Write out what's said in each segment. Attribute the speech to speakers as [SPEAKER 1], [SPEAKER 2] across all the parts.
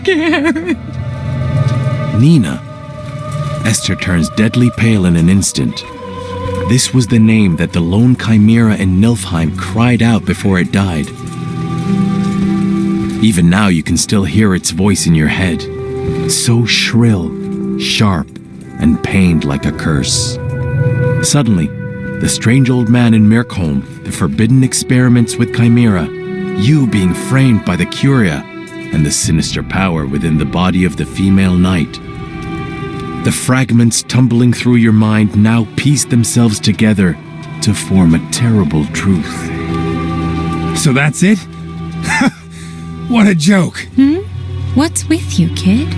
[SPEAKER 1] scared.
[SPEAKER 2] Nina. Esther turns deadly pale in an instant. This was the name that the lone chimera in Niflheim cried out before it died. Even now you can still hear its voice in your head, so shrill, sharp, and pained like a curse. Suddenly, the strange old man in Mirkholm, the forbidden experiments with chimera, you being framed by the Curia, and the sinister power within the body of the female knight. The fragments tumbling through your mind now piece themselves together to form a terrible truth.
[SPEAKER 3] So that's it? What a joke!
[SPEAKER 1] What's with you, kid?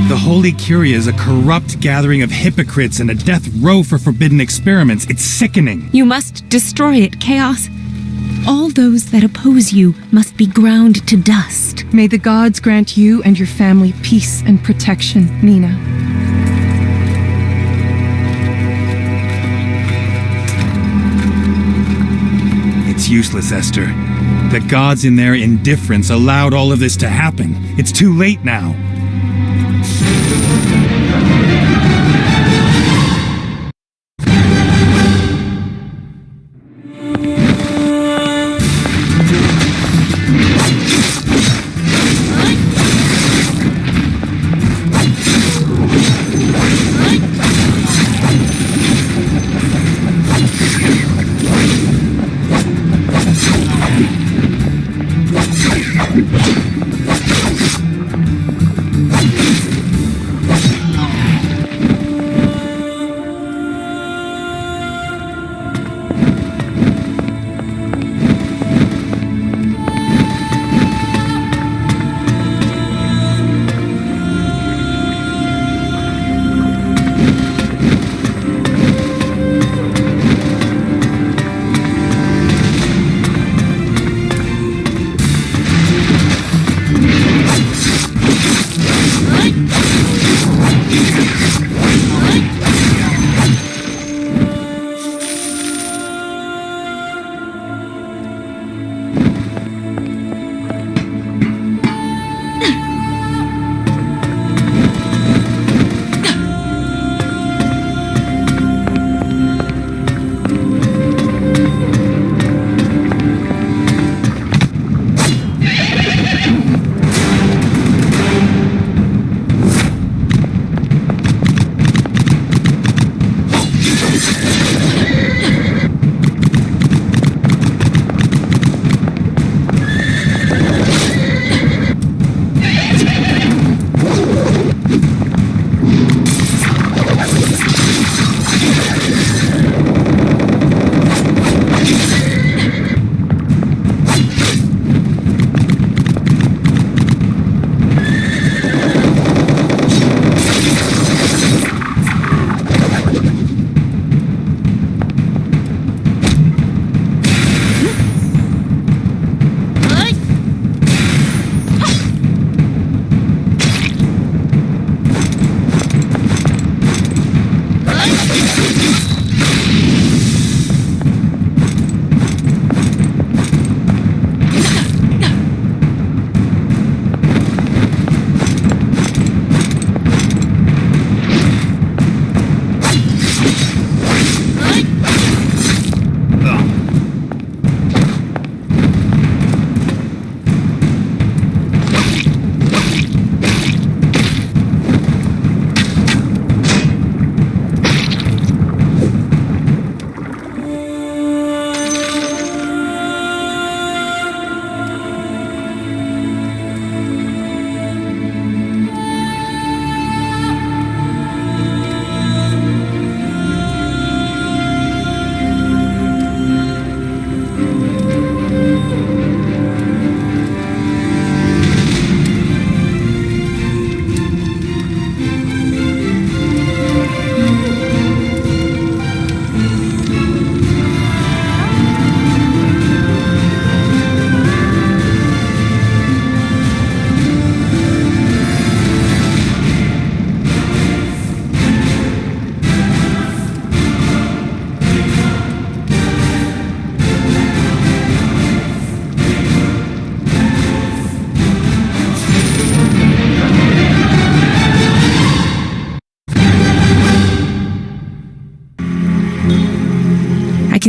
[SPEAKER 3] The Holy Curia is a corrupt gathering of hypocrites and a death row for forbidden experiments. It's sickening.
[SPEAKER 1] You must destroy it, Chaos. All those that oppose you must be ground to dust.
[SPEAKER 4] May the gods grant you and your family peace and protection, Nina.
[SPEAKER 3] It's useless, Esther. The gods in their indifference allowed all of this to happen. It's too late now.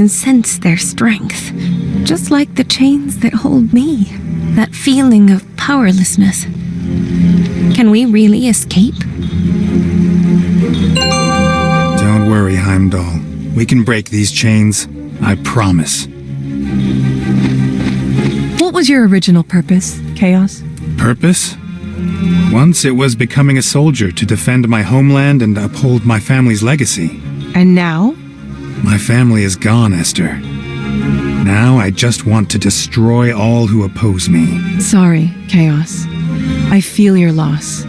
[SPEAKER 1] can sense their strength, just like the chains that hold me. That feeling of powerlessness. Can we really escape?
[SPEAKER 3] Don't worry, Heimdall. We can break these chains. I promise.
[SPEAKER 4] What was your original purpose, Chaos?
[SPEAKER 3] Purpose? Once it was becoming a soldier to defend my homeland and uphold my family's legacy.
[SPEAKER 4] And now?
[SPEAKER 3] My family is gone, Esther. Now I just want to destroy all who oppose me.
[SPEAKER 4] Sorry, Chaos. I feel your loss.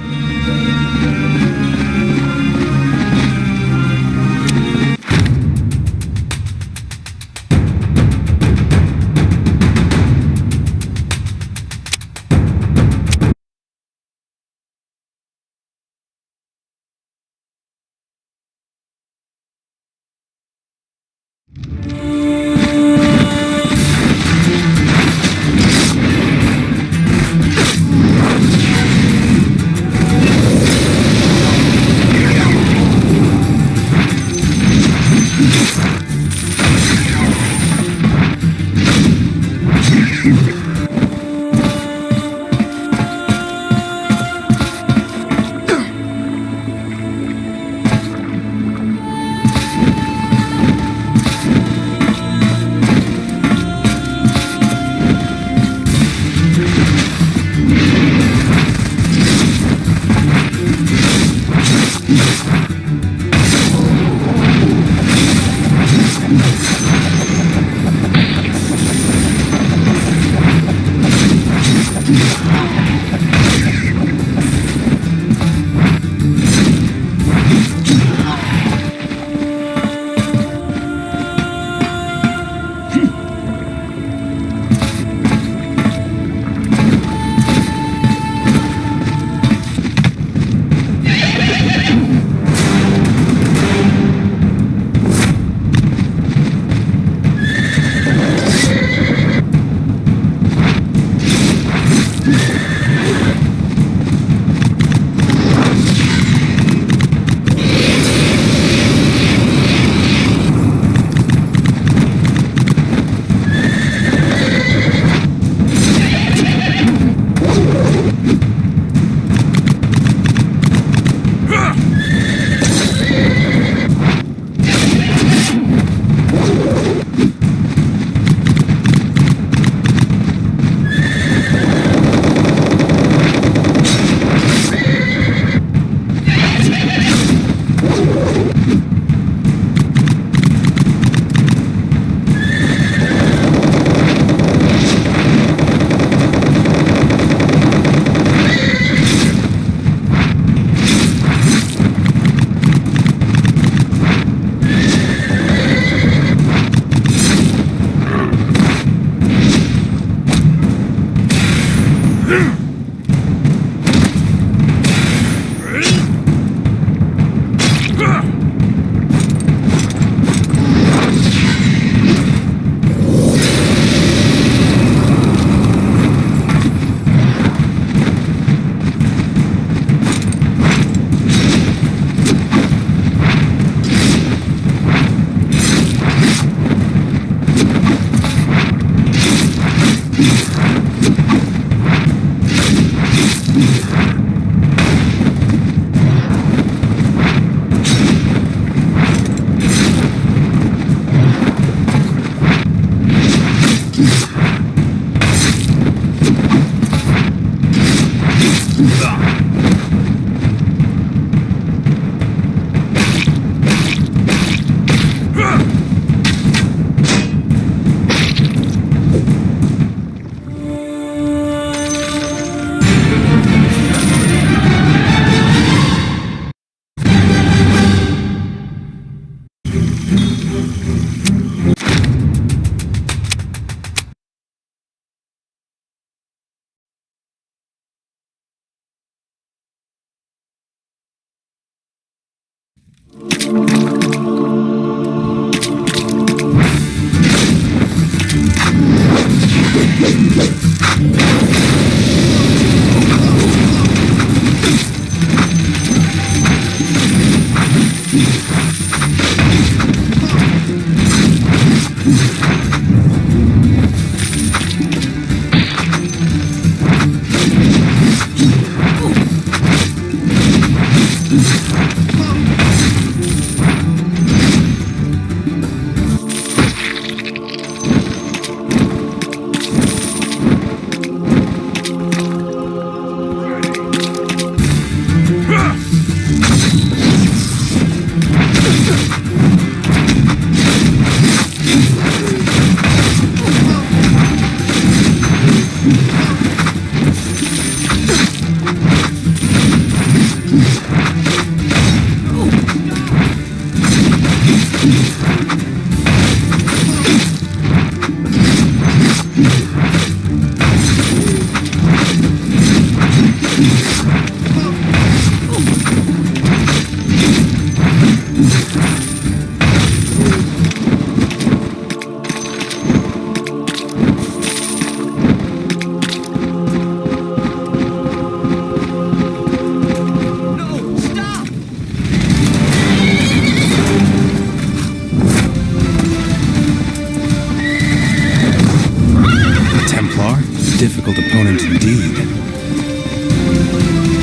[SPEAKER 3] difficult opponent indeed.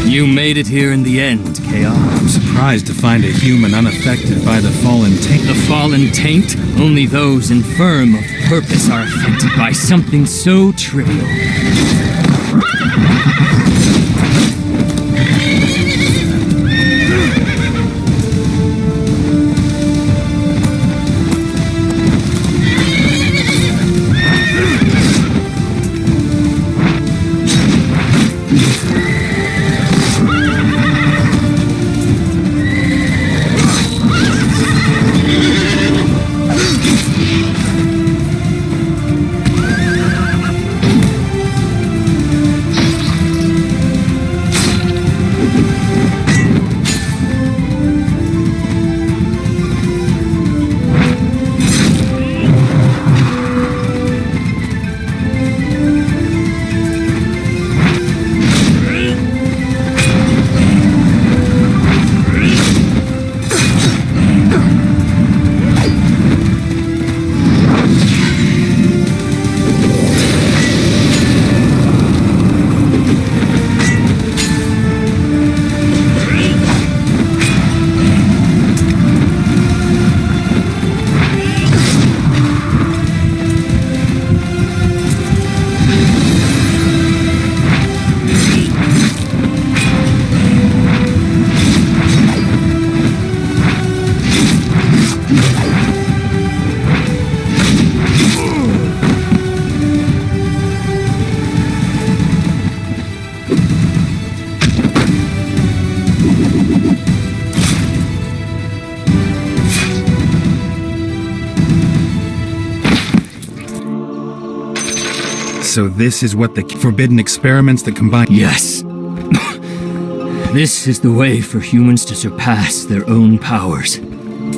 [SPEAKER 5] You made it here in the end, Chaos.
[SPEAKER 3] I'm surprised to find a human unaffected by the fallen taint.
[SPEAKER 5] The fallen taint? Only those infirm of purpose are affected by something so trivial.
[SPEAKER 3] So this is what the forbidden experiments that combine...
[SPEAKER 5] Yes. This is the way for humans to surpass their own powers.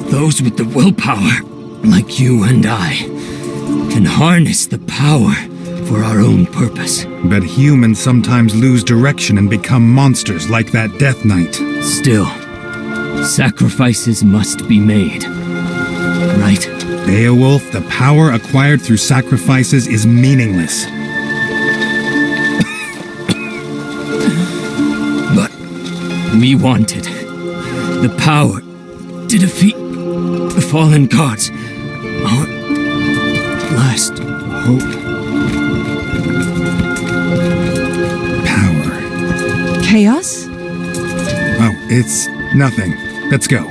[SPEAKER 5] Those with the willpower, like you and I, can harness the power for our own purpose.
[SPEAKER 3] But humans sometimes lose direction and become monsters like that Death Knight.
[SPEAKER 5] Still, sacrifices must be made. Right?
[SPEAKER 3] Beowulf, the power acquired through sacrifices is meaningless.
[SPEAKER 5] But we wanted the power to defeat the fallen gods. Our last hope.
[SPEAKER 3] Power.
[SPEAKER 4] Chaos?
[SPEAKER 3] Oh, it's nothing. Let's go.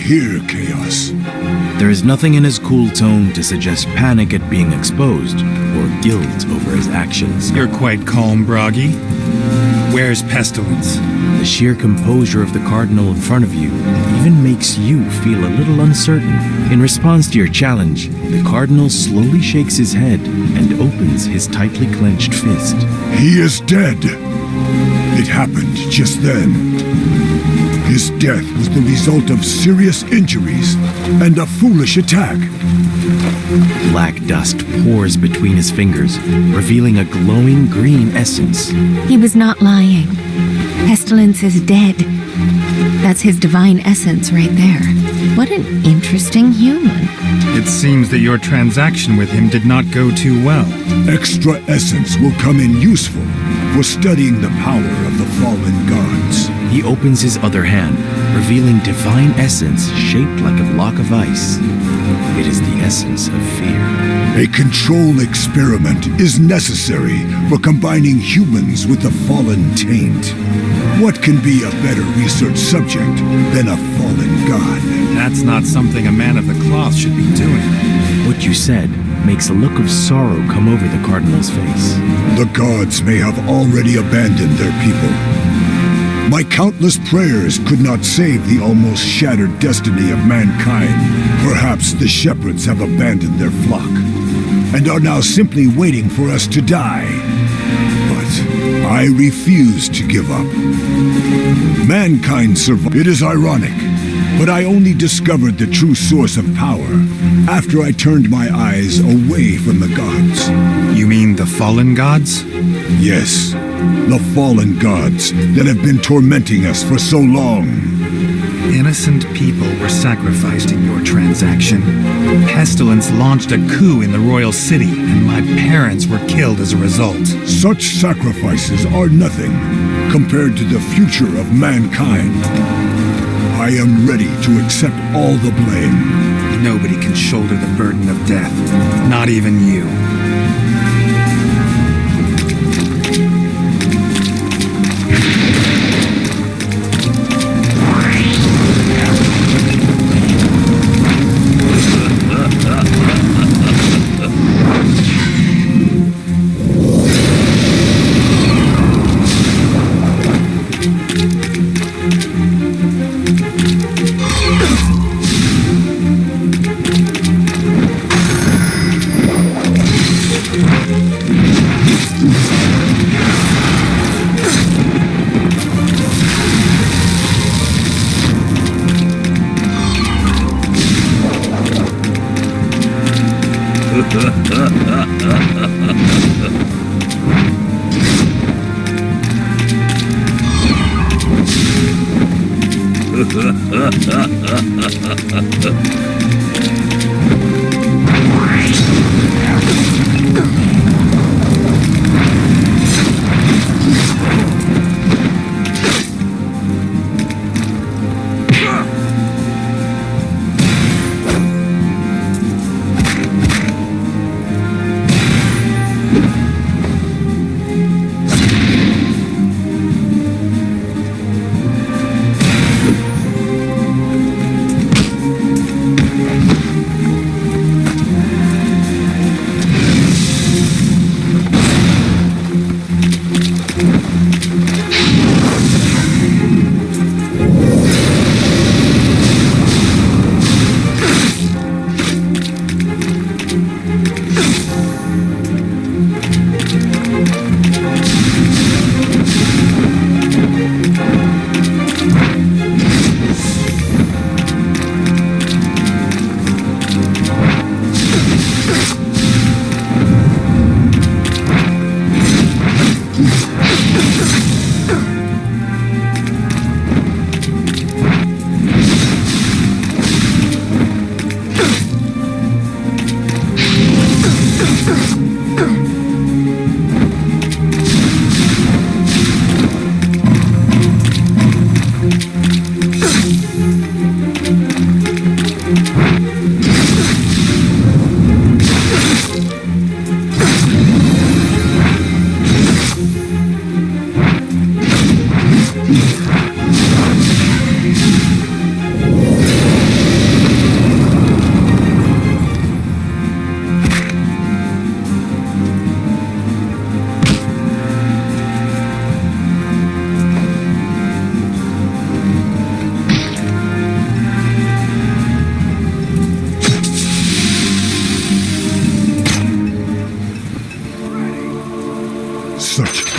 [SPEAKER 6] Here, Chaos.
[SPEAKER 2] There is nothing in his cool tone to suggest panic at being exposed or guilt over his actions.
[SPEAKER 3] You're quite calm, Bragi. Where's Pestilence?
[SPEAKER 2] The sheer composure of the cardinal in front of you even makes you feel a little uncertain. In response to your challenge, the cardinal slowly shakes his head and opens his tightly clenched fist.
[SPEAKER 6] He is dead. It happened just then. His death was the result of serious injuries and a foolish attack.
[SPEAKER 2] Black dust pours between his fingers, revealing a glowing green essence.
[SPEAKER 1] He was not lying. Pestilence is dead. That's his divine essence right there. What an interesting human.
[SPEAKER 3] It seems that your transaction with him did not go too well.
[SPEAKER 6] Extra essence will come in useful for studying the power of the fallen gods.
[SPEAKER 2] He opens his other hand, revealing divine essence shaped like a block of ice. It is the essence of fear.
[SPEAKER 6] A control experiment is necessary for combining humans with the fallen taint. What can be a better research subject than a fallen god?
[SPEAKER 3] That's not something a man of the cloth should be doing.
[SPEAKER 2] What you said makes a look of sorrow come over the cardinal's face.
[SPEAKER 6] The gods may have already abandoned their people. My countless prayers could not save the almost shattered destiny of mankind. Perhaps the shepherds have abandoned their flock and are now simply waiting for us to die. But I refuse to give up. Mankind survived. It is ironic, but I only discovered the true source of power after I turned my eyes away from the gods.
[SPEAKER 3] You mean the fallen gods?
[SPEAKER 6] Yes, the fallen gods that have been tormenting us for so long.
[SPEAKER 3] Innocent people were sacrificed in your transaction. Pestilence launched a coup in the royal city, and my parents were killed as a result.
[SPEAKER 6] Such sacrifices are nothing compared to the future of mankind. I am ready to accept all the blame.
[SPEAKER 3] Nobody can shoulder the burden of death, not even you.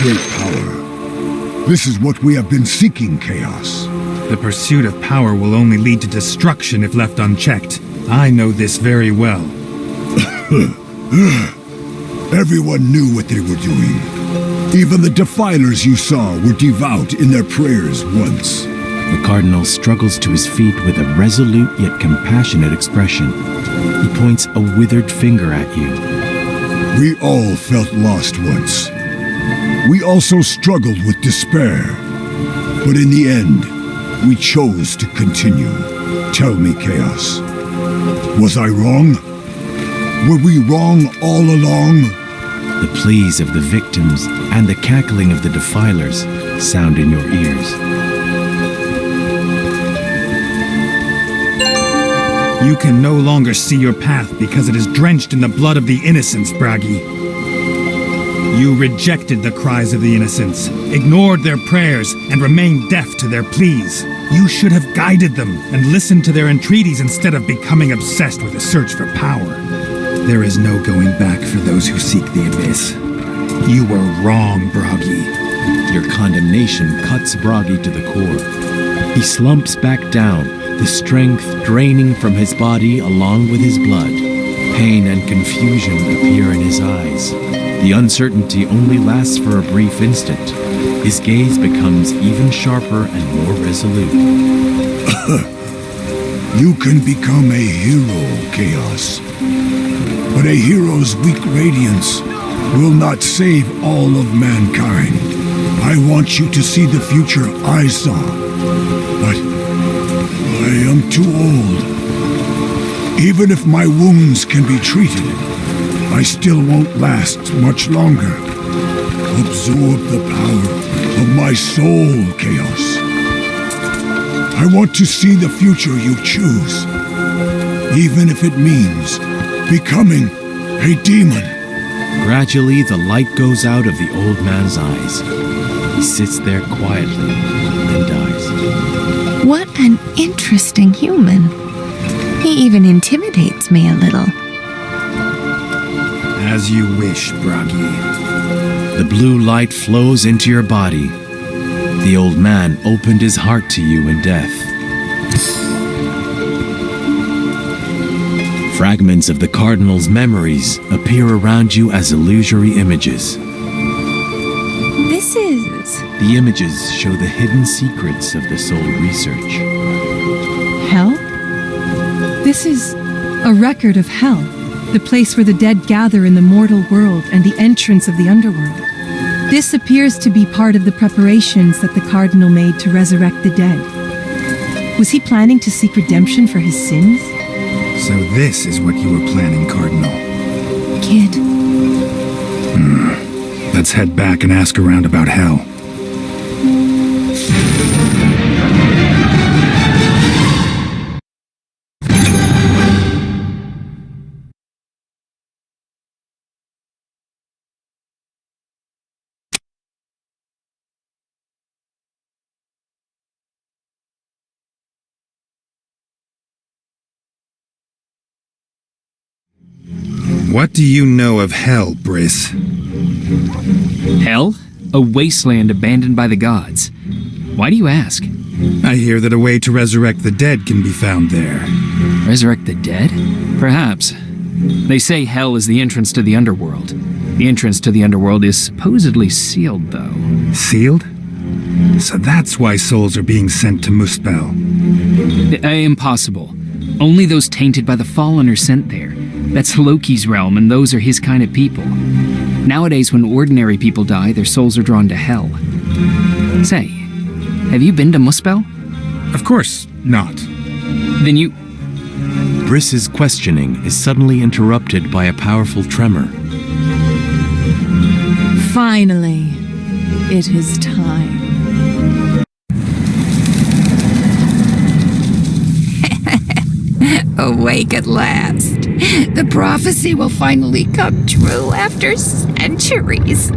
[SPEAKER 6] great power. This is what we have been seeking, Chaos.
[SPEAKER 3] The pursuit of power will only lead to destruction if left unchecked. I know this very well.
[SPEAKER 6] Everyone knew what they were doing. Even the defilers you saw were devout in their prayers once.
[SPEAKER 2] The cardinal struggles to his feet with a resolute yet compassionate expression. He points a withered finger at you.
[SPEAKER 6] We all felt lost once. We also struggled with despair. But in the end, we chose to continue. Tell me, Chaos. Was I wrong? Were we wrong all along?
[SPEAKER 2] The pleas of the victims and the cackling of the defilers sound in your ears.
[SPEAKER 3] You can no longer see your path because it is drenched in the blood of the innocents, Bragi. You rejected the cries of the innocents, ignored their prayers, and remained deaf to their pleas. You should have guided them and listened to their entreaties instead of becoming obsessed with a search for power. There is no going back for those who seek the abyss. You were wrong, Bragi.
[SPEAKER 2] Your condemnation cuts Bragi to the core. He slumps back down, the strength draining from his body along with his blood. Pain and confusion appear in his eyes. The uncertainty only lasts for a brief instant. His gaze becomes even sharper and more resolute.
[SPEAKER 6] You can become a hero, Chaos. But a hero's weak radiance will not save all of mankind. I want you to see the future I saw. But I am too old. Even if my wounds can be treated, I still won't last much longer. Absorb the power of my soul, Chaos. I want to see the future you choose, even if it means becoming a demon.
[SPEAKER 2] Gradually, the light goes out of the old man's eyes. He sits there quietly and dies.
[SPEAKER 1] What an interesting human. He even intimidates me a little.
[SPEAKER 3] As you wish, Bragi.
[SPEAKER 2] The blue light flows into your body. The old man opened his heart to you in death. Fragments of the Cardinal's memories appear around you as illusory images.
[SPEAKER 1] This is...
[SPEAKER 2] The images show the hidden secrets of the soul research.
[SPEAKER 4] Hell? This is a record of hell, the place where the dead gather in the mortal world and the entrance of the underworld. This appears to be part of the preparations that the Cardinal made to resurrect the dead. Was he planning to seek redemption for his sins?
[SPEAKER 3] So this is what you were planning, Cardinal.
[SPEAKER 1] Kid.
[SPEAKER 3] Let's head back and ask around about hell. What do you know of hell, Briss?
[SPEAKER 7] Hell? A wasteland abandoned by the gods. Why do you ask?
[SPEAKER 3] I hear that a way to resurrect the dead can be found there.
[SPEAKER 7] Resurrect the dead? Perhaps. They say hell is the entrance to the underworld. The entrance to the underworld is supposedly sealed, though.
[SPEAKER 3] Sealed? So that's why souls are being sent to Muspel.
[SPEAKER 7] Impossible. Only those tainted by the fallen are sent there. That's Loki's realm, and those are his kind of people. Nowadays, when ordinary people die, their souls are drawn to hell. Say, have you been to Muspel?
[SPEAKER 3] Of course not.
[SPEAKER 7] Then you...
[SPEAKER 2] Briss's questioning is suddenly interrupted by a powerful tremor.
[SPEAKER 4] Finally, it is time.
[SPEAKER 1] Awake at last. The prophecy will finally come true after centuries.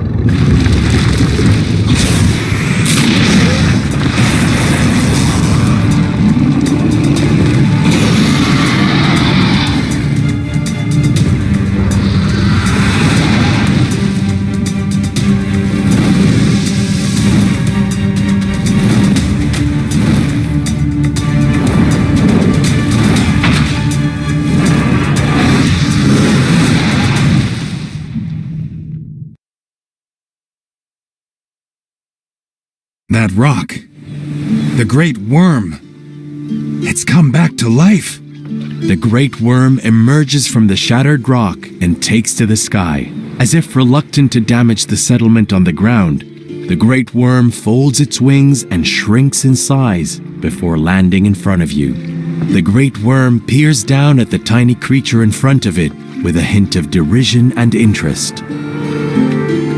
[SPEAKER 3] that rock. The great worm. It's come back to life.
[SPEAKER 2] The great worm emerges from the shattered rock and takes to the sky. As if reluctant to damage the settlement on the ground, the great worm folds its wings and shrinks in size before landing in front of you. The great worm peers down at the tiny creature in front of it with a hint of derision and interest.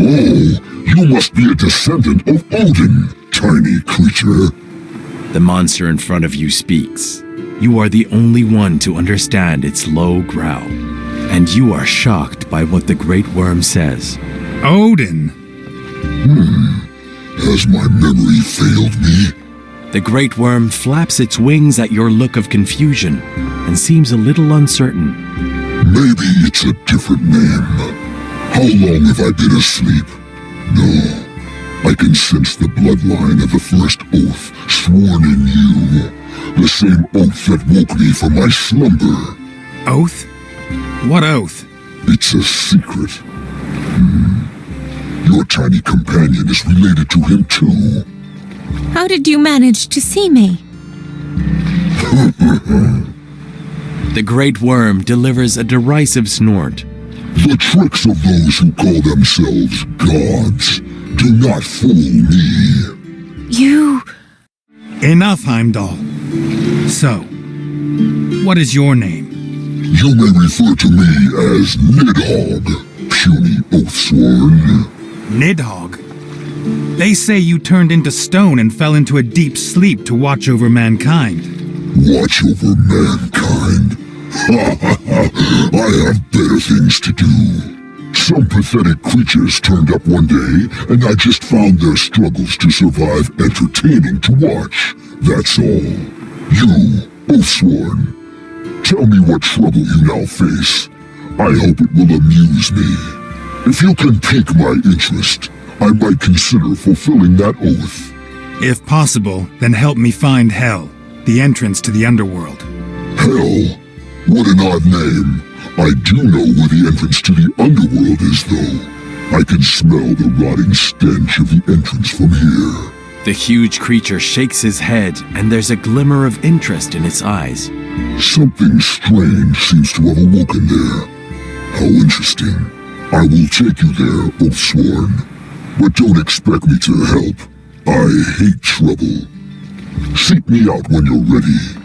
[SPEAKER 6] Oh, you must be a descendant of Odin, tiny creature.
[SPEAKER 2] The monster in front of you speaks. You are the only one to understand its low growl, and you are shocked by what the great worm says.
[SPEAKER 3] Odin?
[SPEAKER 6] Has my memory failed me?
[SPEAKER 2] The great worm flaps its wings at your look of confusion and seems a little uncertain.
[SPEAKER 6] Maybe it's a different name. How long have I been asleep? No. I can sense the bloodline of the first oath sworn in you. The same oath that woke me from my slumber.
[SPEAKER 3] Oath? What oath?
[SPEAKER 6] It's a secret. Your tiny companion is related to him too.
[SPEAKER 1] How did you manage to see me?
[SPEAKER 2] The great worm delivers a derisive snort.
[SPEAKER 6] The tricks of those who call themselves gods do not fool me.
[SPEAKER 1] You...
[SPEAKER 3] Enough, Heimdall. So, what is your name?
[SPEAKER 6] You may refer to me as Nidhogg, puny oathsworn.
[SPEAKER 3] Nidhogg? They say you turned into stone and fell into a deep sleep to watch over mankind.
[SPEAKER 6] Watch over mankind? Ha ha ha! I have better things to do. Some pathetic creatures turned up one day, and I just found their struggles to survive entertaining to watch. That's all. You, Oathsworn, tell me what trouble you now face. I hope it will amuse me. If you can pique my interest, I might consider fulfilling that oath.
[SPEAKER 3] If possible, then help me find Hell, the entrance to the underworld.
[SPEAKER 6] Hell? What an odd name. I do know where the entrance to the underworld is, though. I can smell the rotting stench of the entrance from here.
[SPEAKER 2] The huge creature shakes his head, and there's a glimmer of interest in its eyes.
[SPEAKER 6] Something strange seems to have awoken there. How interesting. I will take you there, Oathsworn. But don't expect me to help. I hate trouble. Seek me out when you're ready.